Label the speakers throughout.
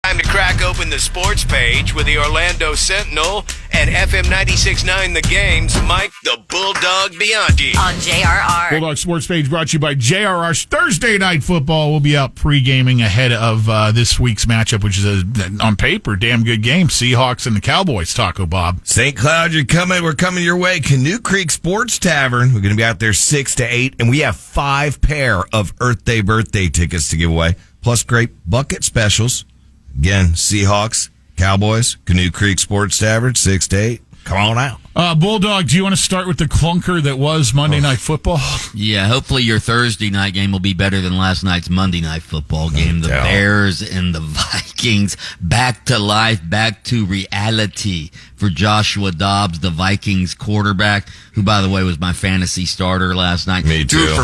Speaker 1: Time to crack open the sports page with the Orlando Sentinel and FM 96.9 The Game's Mike the Bulldog Bianchi.
Speaker 2: On JRR.
Speaker 3: Bulldog Sports Page brought to you by JRR's Thursday Night Football. We'll be out pre-gaming ahead of this week's matchup, which is, on paper, damn good game. Seahawks and the Cowboys, Taco Bob.
Speaker 4: St. Cloud, we're coming your way. Canoe Creek Sports Tavern. We're going to be out there 6 to 8, and we have 5 pair of Earth Day birthday tickets to give away, plus great bucket specials. Again, Seahawks, Cowboys, Canoe Creek Sports Tavern, 6 to 8. Come on out.
Speaker 3: Bulldog, do you want to start with the clunker that was Monday Night Football?
Speaker 5: Yeah, hopefully your Thursday night game will be better than last night's Monday Night Football game. The Bears and the Vikings back to life, back to reality for Joshua Dobbs, the Vikings quarterback, who, by the way, was my fantasy starter last night.
Speaker 4: Me too.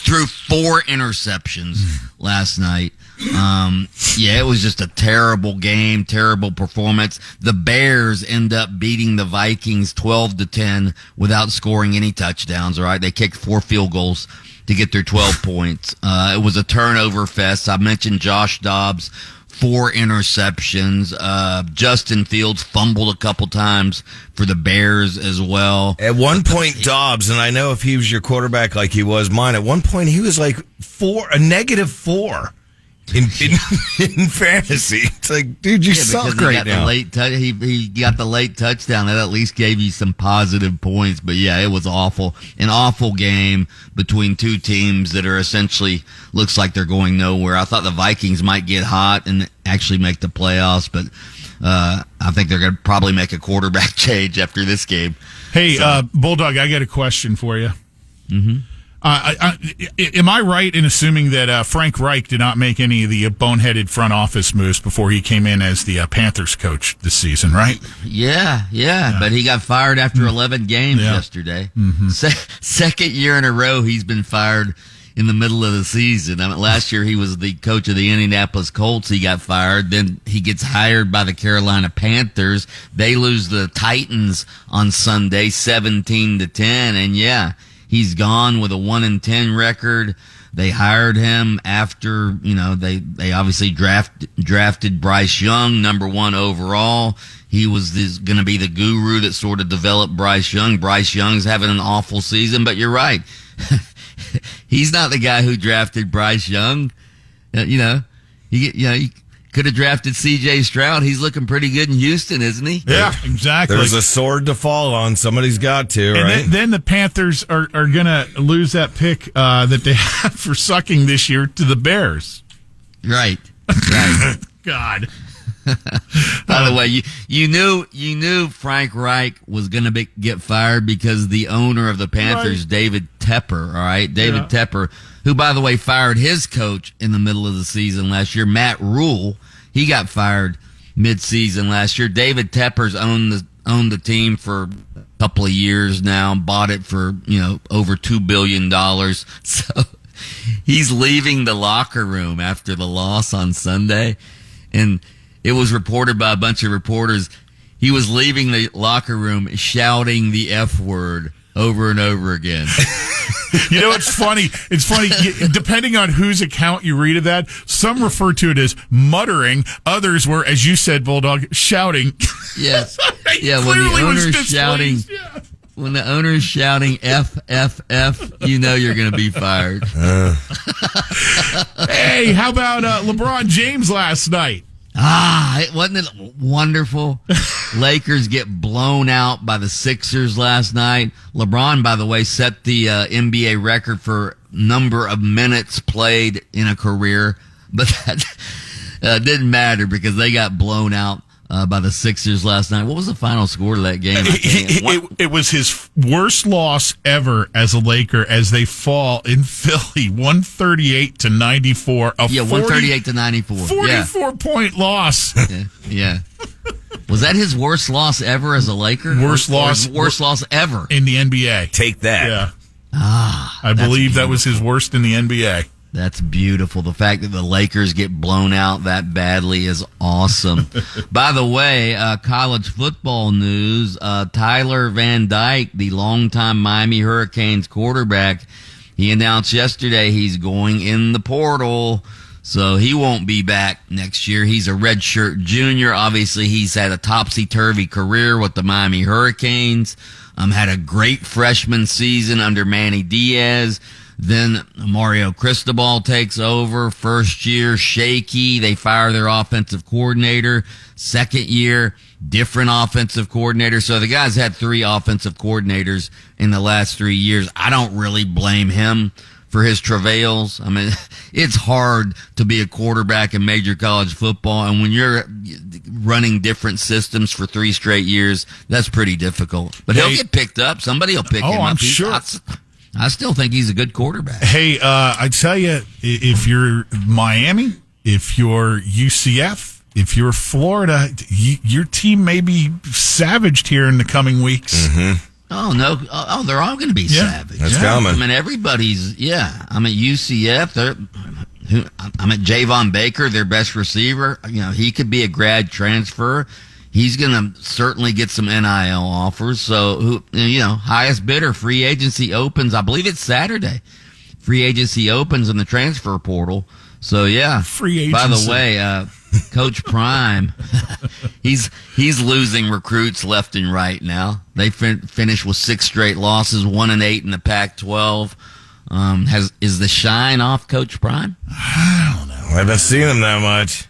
Speaker 5: Threw 4 interceptions last night. It was just a terrible game, terrible performance. The Bears end up beating the Vikings 12-10 without scoring any touchdowns. All right, they kicked 4 field goals to get their 12 points. It was a turnover fest. I mentioned Josh Dobbs, 4 interceptions. Justin Fields fumbled a couple times for the Bears as well.
Speaker 4: At one point, Dobbs, and I know if he was your quarterback like he was mine, at one point he was like a -4 in fantasy. It's like, dude, you suck right now.
Speaker 5: He got the late touchdown. That at least gave you some positive points. But yeah, it was awful. An awful game between two teams that are essentially looks like they're going nowhere. I thought the Vikings might get hot and actually make the playoffs, but I think they're going to probably make a quarterback change after this game.
Speaker 3: Hey, Bulldog, I got a question for you.
Speaker 5: Mm-hmm.
Speaker 3: Am I right in assuming that Frank Reich did not make any of the boneheaded front office moves before he came in as the Panthers coach this season, right?
Speaker 5: Yeah. But he got fired after 11 games yesterday.
Speaker 3: Mm-hmm.
Speaker 5: Second year in a row he's been fired in the middle of the season. I mean, last year he was the coach of the Indianapolis Colts. He got fired. Then he gets hired by the Carolina Panthers. They lose the Titans on Sunday, 17-10. And he's gone with a 1-10 record. They hired him after, they obviously drafted Bryce Young, number 1 overall. He was going to be the guru that sort of developed Bryce Young. Bryce Young's having an awful season, but you're right. He's not the guy who drafted Bryce Young. He could have drafted C.J. Stroud. He's looking pretty good in Houston, isn't he?
Speaker 3: Yeah, exactly.
Speaker 4: There's a sword to fall on. Somebody's got to,
Speaker 3: and
Speaker 4: right?
Speaker 3: Then the Panthers are going to lose that pick that they have for sucking this year to the Bears.
Speaker 5: Right.
Speaker 3: God.
Speaker 5: By the way, you knew Frank Reich was going to get fired because the owner of the Panthers, David Tepper, all right? David Tepper, who, by the way, fired his coach in the middle of the season last year, Matt Rule. He got fired mid-season last year. David Tepper's owned the team for a couple of years now, bought it for, over $2 billion. So he's leaving the locker room after the loss on Sunday, and it was reported by a bunch of reporters. He was leaving the locker room shouting the F word over and over again.
Speaker 3: It's funny. It's funny. Depending on whose account you read of that, some refer to it as muttering. Others were, as you said, Bulldog, shouting.
Speaker 5: Yes. Yeah. When the owner's shouting, when the owner's shouting F F F, you're going to be fired.
Speaker 3: Hey, how about LeBron James last night?
Speaker 5: Wasn't it wonderful? Lakers get blown out by the Sixers last night. LeBron, by the way, set the NBA record for number of minutes played in a career, but that didn't matter because they got blown out by the Sixers last night. What was the final score to that game?
Speaker 3: It was his worst loss ever as a Laker as they fall in Philly, 138-94.
Speaker 5: 138-94.
Speaker 3: 44-point loss.
Speaker 5: Yeah. Was that his worst loss ever as a Laker?
Speaker 3: Worst loss
Speaker 5: ever
Speaker 3: in the NBA.
Speaker 4: Take that.
Speaker 3: Yeah. I believe that was his worst in the NBA.
Speaker 5: That's beautiful. The fact that the Lakers get blown out that badly is awesome. By the way, college football news, Tyler Van Dyke, the longtime Miami Hurricanes quarterback, he announced yesterday he's going in the portal. So he won't be back next year. He's a redshirt junior. Obviously, he's had a topsy-turvy career with the Miami Hurricanes. Had a great freshman season under Manny Diaz. Then Mario Cristobal takes over. First year, shaky. They fire their offensive coordinator. Second year, different offensive coordinator. So the guy's had 3 offensive coordinators in the last 3 years. I don't really blame him for his travails. I mean, it's hard to be a quarterback in major college football, and when you're running different systems for 3 straight years, that's pretty difficult. But he'll get picked up. Somebody will pick him up.
Speaker 3: I'm sure.
Speaker 5: I still think he's a good quarterback.
Speaker 3: Hey, I tell you, if you're Miami, if you're UCF, if you're Florida, your team may be savaged here in the coming weeks.
Speaker 4: Mm-hmm.
Speaker 5: Oh, no. Oh, they're all going to be savage.
Speaker 4: That's coming.
Speaker 5: I mean, everybody's, I'm at UCF. I'm at Javon Baker, their best receiver. You know, he could be a grad transfer. He's going to certainly get some NIL offers. So, highest bidder, free agency opens. I believe it's Saturday. Free agency opens in the transfer portal. So, yeah.
Speaker 3: Free agency.
Speaker 5: By the way, Coach Prime, he's losing recruits left and right now. They finished with 6 straight losses, 1-8 in the Pac-12. Is the shine off Coach Prime?
Speaker 3: I don't know.
Speaker 4: I haven't seen him that much.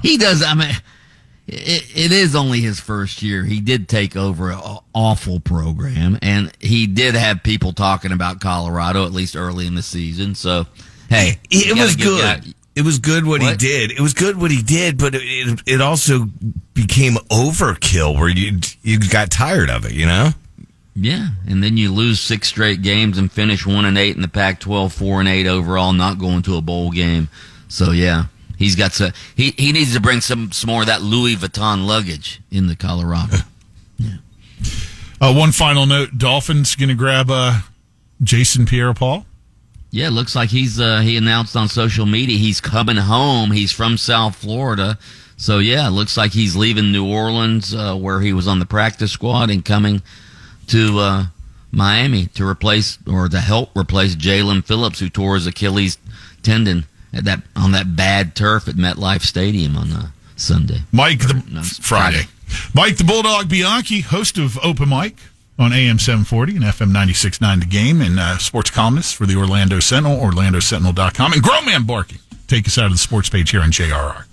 Speaker 5: He does. I mean, it is only his first year. He did take over an awful program, and he did have people talking about Colorado, at least early in the season. So, hey,
Speaker 4: it was good. It was good what he did. It was good what he did, but it also became overkill where you got tired of it, you know?
Speaker 5: Yeah, and then you lose 6 straight games and finish 1-8 in the Pac-12, 4-8 overall, not going to a bowl game. So yeah, he's got he needs to bring some more of that Louis Vuitton luggage into Colorado. Yeah.
Speaker 3: One final note: Dolphins going to grab Jason Pierre-Paul.
Speaker 5: Yeah, it looks like he announced on social media he's coming home. He's from South Florida. So, yeah, it looks like he's leaving New Orleans, where he was on the practice squad, and coming to Miami to help replace Jalen Phillips, who tore his Achilles tendon on that bad turf at MetLife Stadium on Sunday.
Speaker 3: Friday. Mike the Bulldog Bianchi, host of Open Mic on AM 740 and FM 96.9 The Game, and sports columnist for the Orlando Sentinel, orlandosentinel.com, and Grown Man Barking. Take us out of the sports page here on JRR.